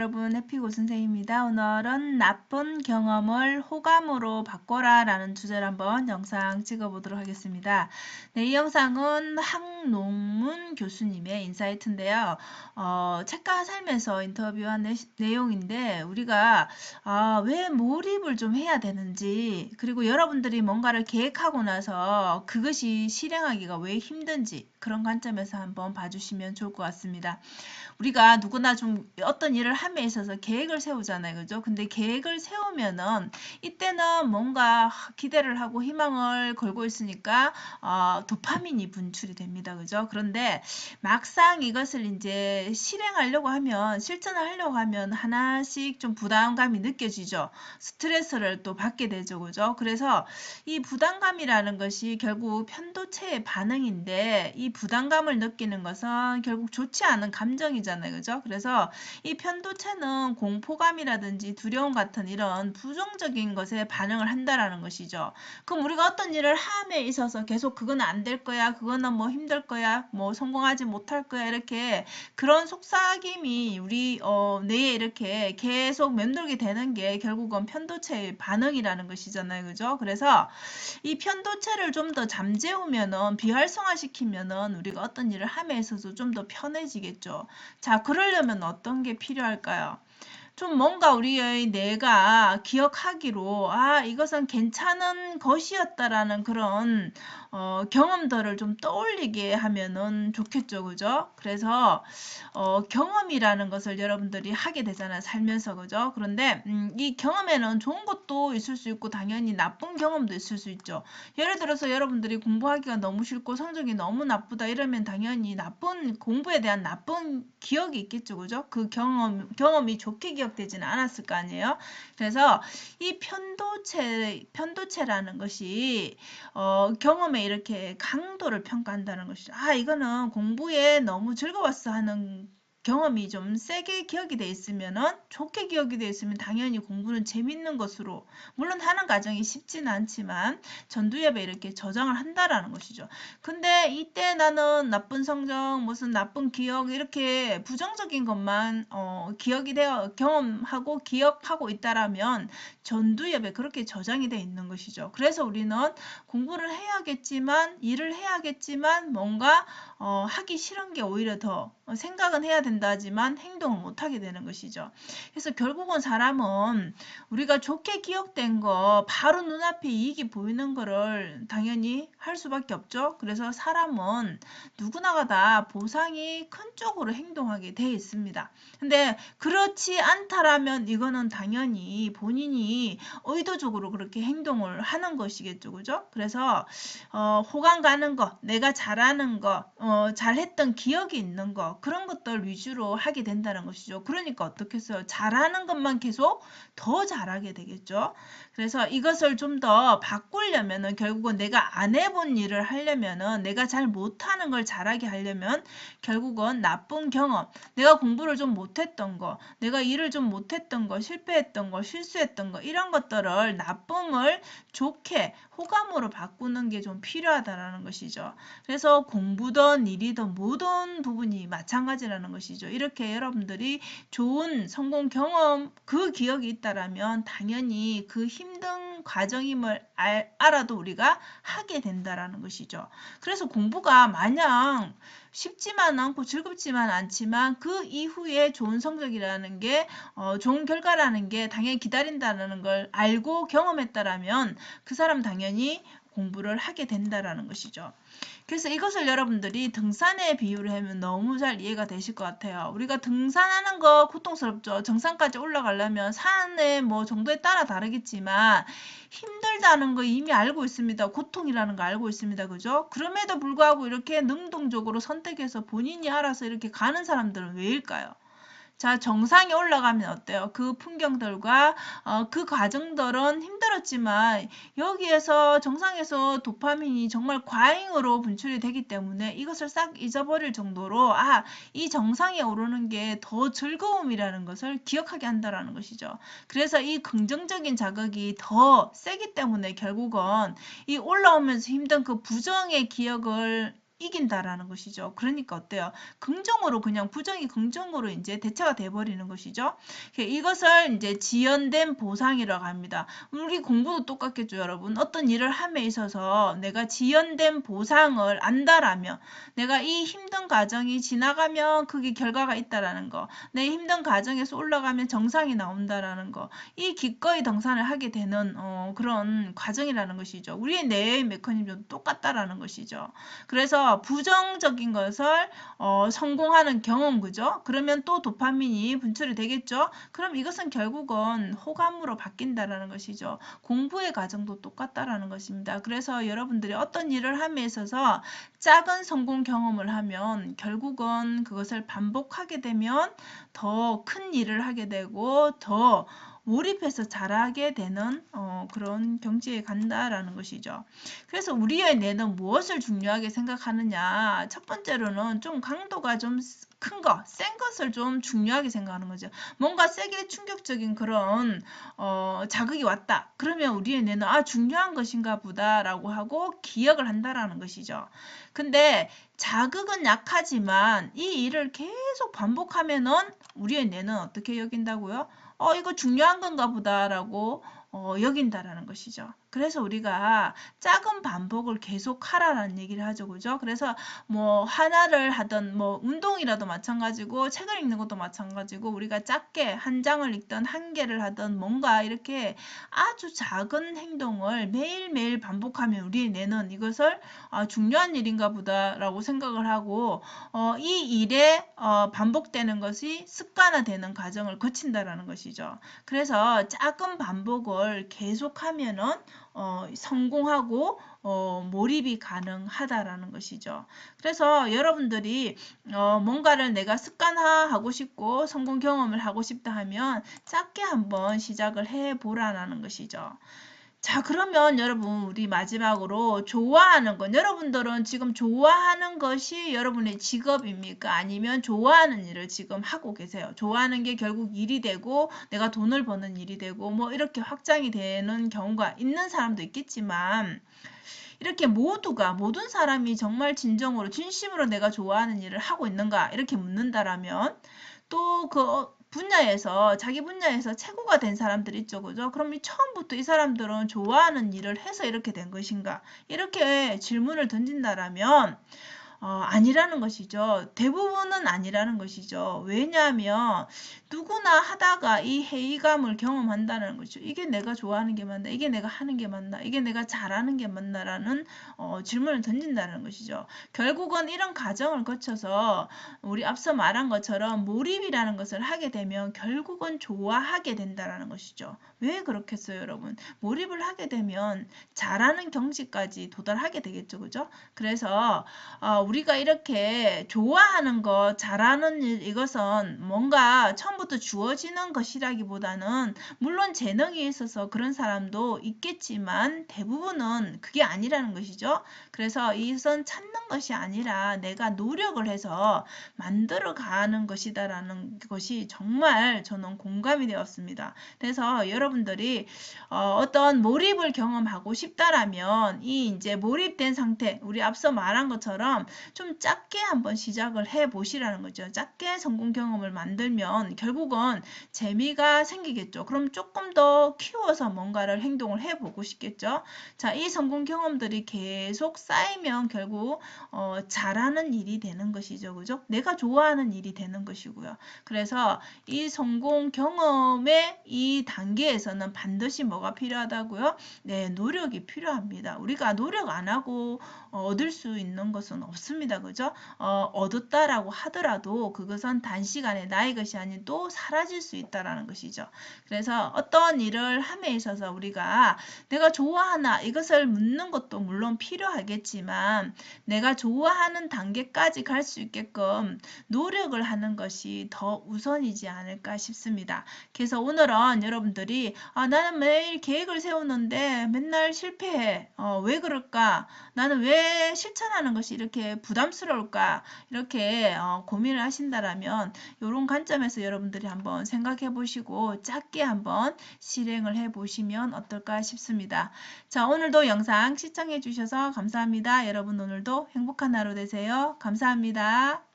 여러분, 해피고 선생님입니다. 오늘은 나쁜 경험을 호감으로 바꿔라 라는 주제로 한번 영상 찍어보도록 하겠습니다. 네, 이 영상은 항농문 교수님의 인사이트인데요. 책과 삶에서 인터뷰한 내용인데 우리가 왜 몰입을 좀 해야 되는지, 그리고 여러분들이 뭔가를 계획하고 나서 그것이 실행하기가 왜 힘든지 그런 관점에서 한번 봐주시면 좋을 것 같습니다. 우리가 누구나 좀 어떤 일을 함에 있어서 계획을 세우잖아요. 그죠? 근데 계획을 세우면은 이때는 뭔가 기대를 하고 희망을 걸고 있으니까 도파민이 분출이 됩니다. 그죠? 그런데 막상 이것을 이제 실행하려고 하면, 실천을 하려고 하면 하나씩 좀 부담감이 느껴지죠. 스트레스를 또 받게 되죠. 그죠? 그래서 이 부담감이라는 것이 결국 편도체의 반응인데, 이 부담감을 느끼는 것은 결국 좋지 않은 감정이잖아요. 그죠? 그래서 이 편도체는 공포감이라든지 두려움 같은 이런 부정적인 것에 반응을 한다라는 것이죠. 그럼 우리가 어떤 일을 함에 있어서 계속 그건 안 될 거야, 그거는 뭐 힘들 거야, 뭐 성공하지 못할 거야, 이렇게 그런 속삭임이 우리 뇌에 이렇게 계속 맴돌게 되는 게 결국은 편도체의 반응이라는 것이잖아요. 그죠? 그래서 이 편도체를 좀 더 잠재우면은, 비활성화시키면은 우리가 어떤 일을 함에 있어서 좀 더 편해지겠죠. 자, 그러려면 어떤 게 필요할까요? 좀 뭔가 우리의 뇌가 기억하기로 이것은 괜찮은 것이었다라는 그런 경험들을 좀 떠올리게 하면은 좋겠죠. 그죠? 그래서 경험이라는 것을 여러분들이 하게 되잖아요. 살면서. 그죠? 그런데 이 경험에는 좋은 것도 있을 수 있고 당연히 나쁜 경험도 있을 수 있죠. 예를 들어서 여러분들이 공부하기가 너무 싫고 성적이 너무 나쁘다 이러면 당연히 공부에 대한 나쁜 기억이 있겠죠. 그죠? 그 경험이 좋게 기억되지는 않았을 거 아니에요. 그래서 이 편도체라는 것이 경험에 이렇게 강도를 평가한다는 것이죠. 이거는 공부에 너무 즐거웠어 하는 경험이 좀 세게 기억이 돼 있으면은, 좋게 기억이 돼 있으면 당연히 공부는 재밌는 것으로, 물론 하는 과정이 쉽지는 않지만 전두엽에 이렇게 저장을 한다라는 것이죠. 근데 이때 나는 나쁜 성적, 무슨 나쁜 기억, 이렇게 부정적인 것만 기억이 되어 경험하고 기억하고 있다라면 전두엽에 그렇게 저장이 되어 있는 것이죠. 그래서 우리는 공부를 해야겠지만, 일을 해야겠지만 뭔가 하기 싫은 게 오히려 더 생각은 해야 된다지만 행동을 못 하게 되는 것이죠. 그래서 결국은 사람은 우리가 좋게 기억된 거 바로 눈앞에 이익이 보이는 거를 당연히 할 수밖에 없죠. 그래서 사람은 누구나가 다 보상이 큰 쪽으로 행동하게 돼 있습니다. 근데 그렇지 않다라면 이거는 당연히 본인이 의도적으로 그렇게 행동을 하는 것이겠죠. 그죠? 그래서 호감 가는 거, 내가 잘하는 거, 잘했던 기억이 있는 거, 그런 것들 위주로 하게 된다는 것이죠. 그러니까 어떻겠어요? 잘하는 것만 계속 더 잘하게 되겠죠. 그래서 이것을 좀 더 바꾸려면은, 결국은 내가 안 해본 일을 하려면은, 내가 잘 못하는 걸 잘하게 하려면 결국은 나쁜 경험, 내가 공부를 좀 못했던 거, 내가 일을 좀 못했던 거, 실패했던 거, 실수했던 거, 이런 것들을 나쁨을 좋게 호감으로 바꾸는 게 좀 필요하다라는 것이죠. 그래서 공부든 일이든 모든 부분이 마찬가지라는 것이죠. 이렇게 여러분들이 좋은 성공 경험, 그 기억이 있다라면 당연히 그 힘든 과정임을 알아도 우리가 하게 된다라는 것이죠. 그래서 공부가 마냥 쉽지만 않고 즐겁지만 않지만 그 이후에 좋은 성적이라는 게 좋은 결과라는 게 당연히 기다린다는 걸 알고 경험했다라면 그 사람 당연히 공부를 하게 된다라는 것이죠. 그래서 이것을 여러분들이 등산에 비유를 하면 너무 잘 이해가 되실 것 같아요. 우리가 등산하는 거 고통스럽죠. 정상까지 올라가려면 산의 뭐 정도에 따라 다르겠지만 힘들다는 거 이미 알고 있습니다. 고통이라는 거 알고 있습니다. 그죠? 그럼에도 불구하고 이렇게 능동적으로 선택해서 본인이 알아서 이렇게 가는 사람들은 왜일까요? 자, 정상에 올라가면 어때요? 그 풍경들과 그 과정들은 힘들었지만 여기에서 정상에서 도파민이 정말 과잉으로 분출이 되기 때문에 이것을 싹 잊어버릴 정도로 이 정상에 오르는 게 더 즐거움이라는 것을 기억하게 한다라는 것이죠. 그래서 이 긍정적인 자극이 더 세기 때문에 결국은 이 올라오면서 힘든 그 부정의 기억을 이긴다라는 것이죠. 그러니까 어때요? 긍정으로 그냥 부정이 긍정으로 이제 대체가 돼버리는 것이죠. 이것을 이제 지연된 보상이라고 합니다. 우리 공부도 똑같겠죠, 여러분. 어떤 일을 함에 있어서 내가 지연된 보상을 안다라면 내가 이 힘든 과정이 지나가면 그게 결과가 있다라는 거, 내 힘든 과정에서 올라가면 정상이 나온다라는 거, 이 기꺼이 등산을 하게 되는 그런 과정이라는 것이죠. 우리의 뇌의 메커니즘도 똑같다라는 것이죠. 그래서 부정적인 것을 성공하는 경험, 그죠? 그러면 또 도파민이 분출이 되겠죠? 그럼 이것은 결국은 호감으로 바뀐다라는 것이죠. 공부의 과정도 똑같다라는 것입니다. 그래서 여러분들이 어떤 일을 함에 있어서 작은 성공 경험을 하면 결국은 그것을 반복하게 되면 더 큰 일을 하게 되고 더 몰입해서 잘하게 되는 그런 경지에 간다라는 것이죠. 그래서 우리의 뇌는 무엇을 중요하게 생각하느냐. 첫 번째로는 좀 강도가 좀 큰 거, 센 것을 좀 중요하게 생각하는 거죠. 뭔가 세게 충격적인 그런 자극이 왔다. 그러면 우리의 뇌는 중요한 것인가 보다라고 하고 기억을 한다라는 것이죠. 근데 자극은 약하지만 이 일을 계속 반복하면은 우리의 뇌는 어떻게 여긴다고요? 이거 중요한 건가 보다라고 여긴다라는 것이죠. 그래서 우리가 작은 반복을 계속 하라라는 얘기를 하죠. 그죠? 그래서 뭐 하나를 하든 뭐 운동이라도 마찬가지고 책을 읽는 것도 마찬가지고 우리가 작게 한 장을 읽든 한 개를 하든 뭔가 이렇게 아주 작은 행동을 매일매일 반복하면 우리의 뇌는 이것을 중요한 일인가 보다라고 생각을 하고 이 일에 반복되는 것이 습관화되는 과정을 거친다라는 것이죠. 그래서 작은 반복을 계속하면은 성공하고 몰입이 가능하다라는 것이죠. 그래서 여러분들이 뭔가를 내가 습관화하고 싶고 성공 경험을 하고 싶다 하면 작게 한번 시작을 해보라는 것이죠. 자, 그러면 여러분 우리 마지막으로 좋아하는 건 여러분들은 지금 좋아하는 것이 여러분의 직업입니까? 아니면 좋아하는 일을 지금 하고 계세요? 좋아하는 게 결국 일이 되고 내가 돈을 버는 일이 되고 뭐 이렇게 확장이 되는 경우가 있는 사람도 있겠지만 이렇게 모든 사람이 정말 진정으로 진심으로 내가 좋아하는 일을 하고 있는가 이렇게 묻는다라면 또 그 분야에서 자기 분야에서 최고가 된 사람들 있죠. 그죠? 그럼 처음부터 이 사람들은 좋아하는 일을 해서 이렇게 된 것인가? 이렇게 질문을 던진다라면 아니라는 것이죠. 대부분은 아니라는 것이죠. 왜냐하면 누구나 하다가 이 회의감을 경험한다는 거죠. 이게 내가 좋아하는 게 맞나? 이게 내가 하는 게 맞나? 이게 내가 잘하는 게 맞나라는 질문을 던진다는 것이죠. 결국은 이런 과정을 거쳐서 우리 앞서 말한 것처럼 몰입이라는 것을 하게 되면 결국은 좋아하게 된다는 것이죠. 왜 그렇겠어요, 여러분? 몰입을 하게 되면 잘하는 경지까지 도달하게 되겠죠, 그죠? 그래서 우리가 이렇게 좋아하는 것, 잘하는 일, 이것은 뭔가 처음부터 주어지는 것이라기보다는 물론 재능이 있어서 그런 사람도 있겠지만 대부분은 그게 아니라는 것이죠. 그래서 이것은 찾는 것이 아니라 내가 노력을 해서 만들어가는 것이다라는 것이 정말 저는 공감이 되었습니다. 그래서 여러분들이 어떤 몰입을 경험하고 싶다라면 이 이제 몰입된 상태, 우리 앞서 말한 것처럼 좀 작게 한번 시작을 해 보시라는 거죠. 작게 성공 경험을 만들면 결국은 재미가 생기겠죠. 그럼 조금 더 키워서 뭔가를 행동을 해 보고 싶겠죠. 자, 이 성공 경험들이 계속 쌓이면 결국 잘하는 일이 되는 것이죠. 그죠? 내가 좋아하는 일이 되는 것이고요. 그래서 이 성공 경험의 이 단계에서는 반드시 뭐가 필요하다고요? 네, 노력이 필요합니다. 우리가 노력 안 하고 얻을 수 있는 것은 없습니다. 그죠? 얻었다라고 하더라도 그것은 단시간에 나의 것이 아닌 또 사라질 수 있다라는 것이죠. 그래서 어떤 일을 함에 있어서 우리가 내가 좋아하나 이것을 묻는 것도 물론 필요하겠지만 내가 좋아하는 단계까지 갈 수 있게끔 노력을 하는 것이 더 우선이지 않을까 싶습니다. 그래서 오늘은 여러분들이 나는 매일 계획을 세우는데 맨날 실패해. 왜 그럴까? 나는 왜 실천하는 것이 이렇게 부담스러울까 이렇게 고민을 하신다라면 이런 관점에서 여러분들이 한번 생각해 보시고 짧게 한번 실행을 해 보시면 어떨까 싶습니다. 자, 오늘도 영상 시청해 주셔서 감사합니다. 여러분 오늘도 행복한 하루 되세요. 감사합니다.